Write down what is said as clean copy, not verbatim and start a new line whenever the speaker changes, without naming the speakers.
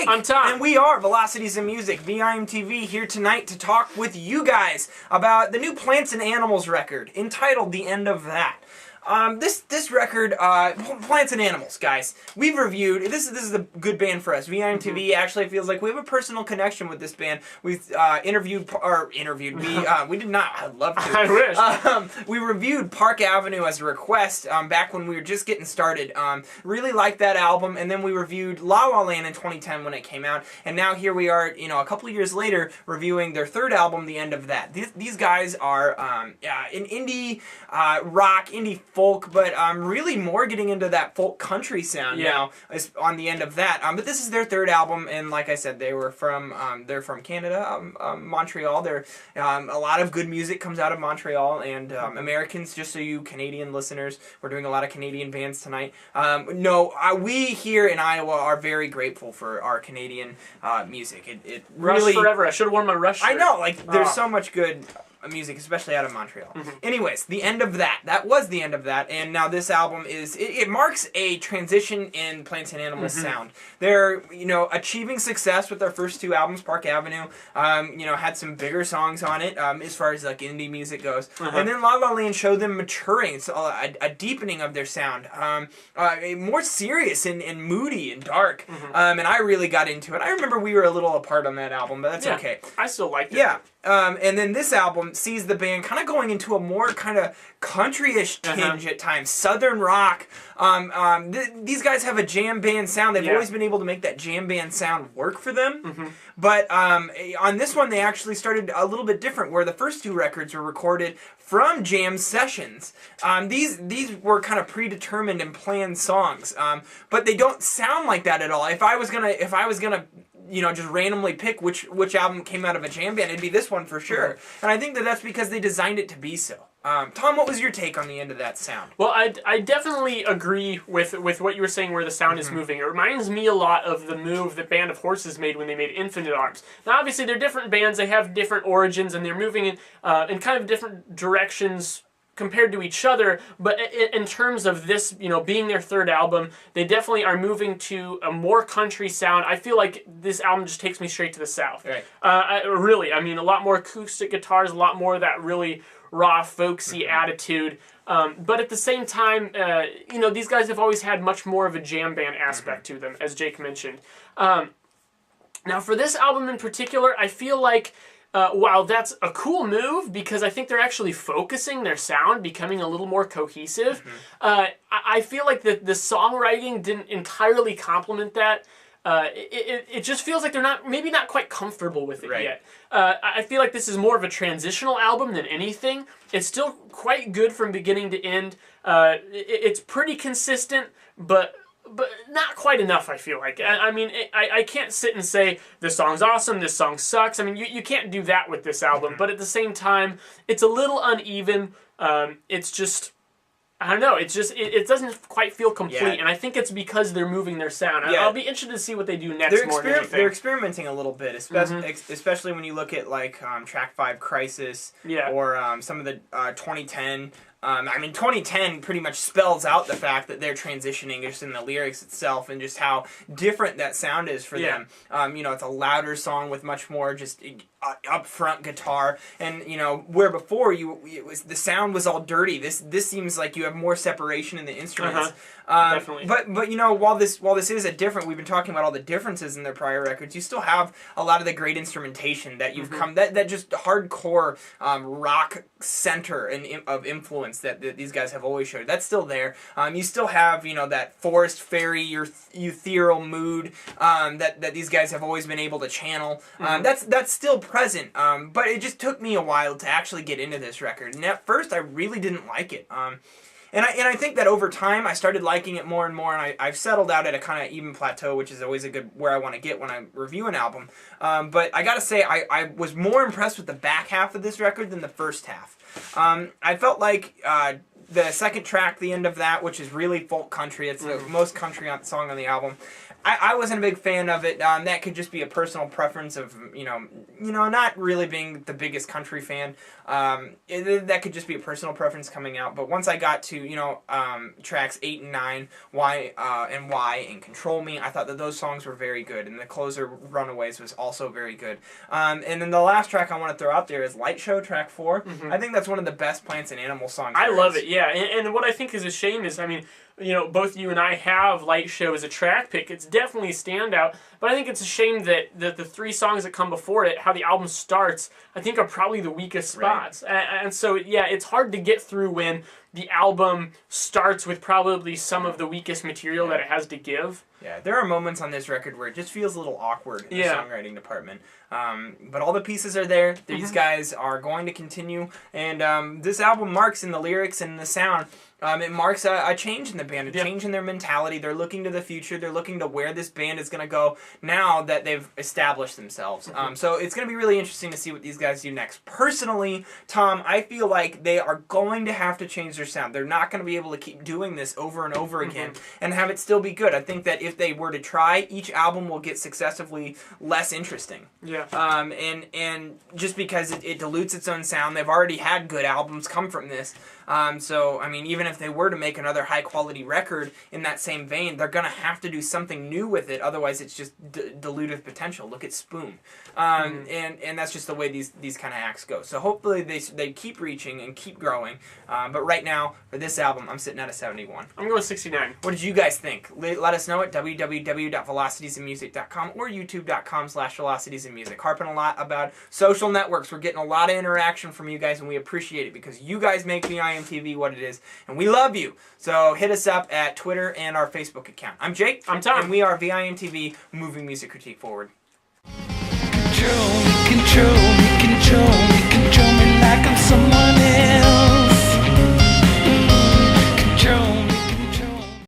Mike.
I'm Tom.
And we are Velocities in Music, VIMTV, here tonight to talk with you guys about the new Plants and Animals record, entitled The End of That. This record, Plants and Animals, guys, we've reviewed. This is a good band for us. VIMTV actually feels like we have a personal connection with this band. We've interviewed. We did not. I'd love to.
I wish.
We reviewed Park Avenue as a request back when we were just getting started. Really liked that album, and then we reviewed La La Land in 2010 when it came out, and now here we are, a couple of years later, reviewing their third album, The End of That. These guys are an indie rock, indie folk, but really more getting into that folk country sound now on The End of That. But this is their third album, and like I said, they're from Canada, Montreal. A lot of good music comes out of Montreal, and Americans, just so you Canadian listeners, we're doing a lot of Canadian bands tonight. We here in Iowa are very grateful for our Canadian music. It
Rush
really
forever. I should have worn my Rush shirt.
I know, there's so much good music, especially out of Montreal. Anyways, The End of That. That was The End of That, and now this album it marks a transition in Plants and Animals sound. They're, achieving success with their first two albums, Park Avenue, had some bigger songs on it, as far as indie music goes. And then La La Land showed them maturing. It's a deepening of their sound. More serious and moody and dark. And I really got into it. I remember we were a little apart on that album, but that's okay.
I still liked it.
Yeah. And then this album sees the band kind of going into a more kind of country-ish tinge at times, southern rock. These guys have a jam band sound. They've always been able to make that jam band sound work for them. But on this one, they actually started a little bit different, where the first two records were recorded from jam sessions. These were kind of predetermined and planned songs, but they don't sound like that at all. If I was gonna just randomly pick which album came out of a jam band, it'd be this one for sure. And I think that's because they designed it to be so. Tom, what was your take on The End of That sound?
Well, I definitely agree with what you were saying, where the sound is moving. It reminds me a lot of the move that Band of Horses made when they made Infinite Arms. Now, obviously, they're different bands. They have different origins, and they're moving in kind of different directions compared to each other, but in terms of this, being their third album, they definitely are moving to a more country sound. I feel like this album just takes me straight to the South.
Right.
A lot more acoustic guitars, a lot more of that really raw, folksy attitude. But at the same time, these guys have always had much more of a jam band aspect to them, as Jake mentioned. Now, for this album in particular, I feel like while that's a cool move, because I think they're actually focusing their sound, becoming a little more cohesive, I feel like the songwriting didn't entirely complement that. It just feels like they're maybe not quite comfortable with it yet. I feel like this is more of a transitional album than anything. It's still quite good from beginning to end. It's pretty consistent, but not quite enough, I feel like. I can't sit and say, this song's awesome, this song sucks. You can't do that with this album, but at the same time, it's a little uneven. It's just, I don't know, it doesn't quite feel complete, and I think it's because they're moving their sound. I'll be interested to see what they do next more than anything.
They're experimenting a little bit, especially when you look at track 5, Crisis, or some of the 2010. 2010 pretty much spells out the fact that they're transitioning just in the lyrics itself, and just how different that sound is for them. It's a louder song with much more just upfront guitar, and where before the sound was all dirty. This seems like you have more separation in the instruments.
Definitely.
But while this is a different, we've been talking about all the differences in their prior records, you still have a lot of the great instrumentation that you've come that just hardcore rock center of influence that these guys have always showed. That's still there. You still have that forest fairy, ethereal mood that these guys have always been able to channel. That's still present. But it just took me a while to actually get into this record, and at first I really didn't like it. And I think that over time I started liking it more and more, and I've settled out at a kind of even plateau, which is always a good where I want to get when I review an album. But I gotta say, I was more impressed with the back half of this record than the first half. I felt like the second track, The End of That, which is really folk country, it's the most country song on the album, I wasn't a big fan of it. That could just be a personal preference of not really being the biggest country fan. That could just be a personal preference coming out. But once I got to tracks 8 and 9, Why and Control Me, I thought that those songs were very good, and the closer Runaways was also very good. And then the last track I want to throw out there is Light Show, track 4. Mm-hmm. I think that's one of the best Plants and Animals songs.
I love it, yeah. And what I think is a shame is, both you and I have Light Show as a track pick. It's definitely a standout, but I think it's a shame that the 3 songs that come before it, how the album starts, I think are probably the weakest spots. Right. And so, yeah, it's hard to get through when the album starts with probably some of the weakest material that it has to give.
Yeah, there are moments on this record where it just feels a little awkward in the songwriting department. But all the pieces are there. These guys are going to continue. And this album marks in the lyrics and the sound, it marks a change in the band, a change in their mentality. They're looking to the future. They're looking to where this band is going to go now that they've established themselves. So it's going to be really interesting to see what these guys do next. Personally, Tom, I feel like they are going to have to change their sound. They're not going to be able to keep doing this over and over again and have it still be good. I think that if they were to try, each album will get successively less interesting.
Yeah.
And just because it dilutes its own sound, they've already had good albums come from this. So, even if they were to make another high-quality record in that same vein, they're going to have to do something new with it. Otherwise, it's just dilutive potential. Look at Spoon. And that's just the way these kind of acts go. So hopefully they keep reaching and keep growing. But right now, for this album, I'm sitting at a 71.
I'm going 69.
What did you guys think? Let us know at www.velocitiesandmusic.com or youtube.com/velocitiesandmusic. Harping a lot about social networks. We're getting a lot of interaction from you guys, and we appreciate it because you guys make VIMTV what it is, and we love you. So hit us up at Twitter and our Facebook account. I'm Jake.
I'm Tom.
And we are VIMTV, moving music critique forward.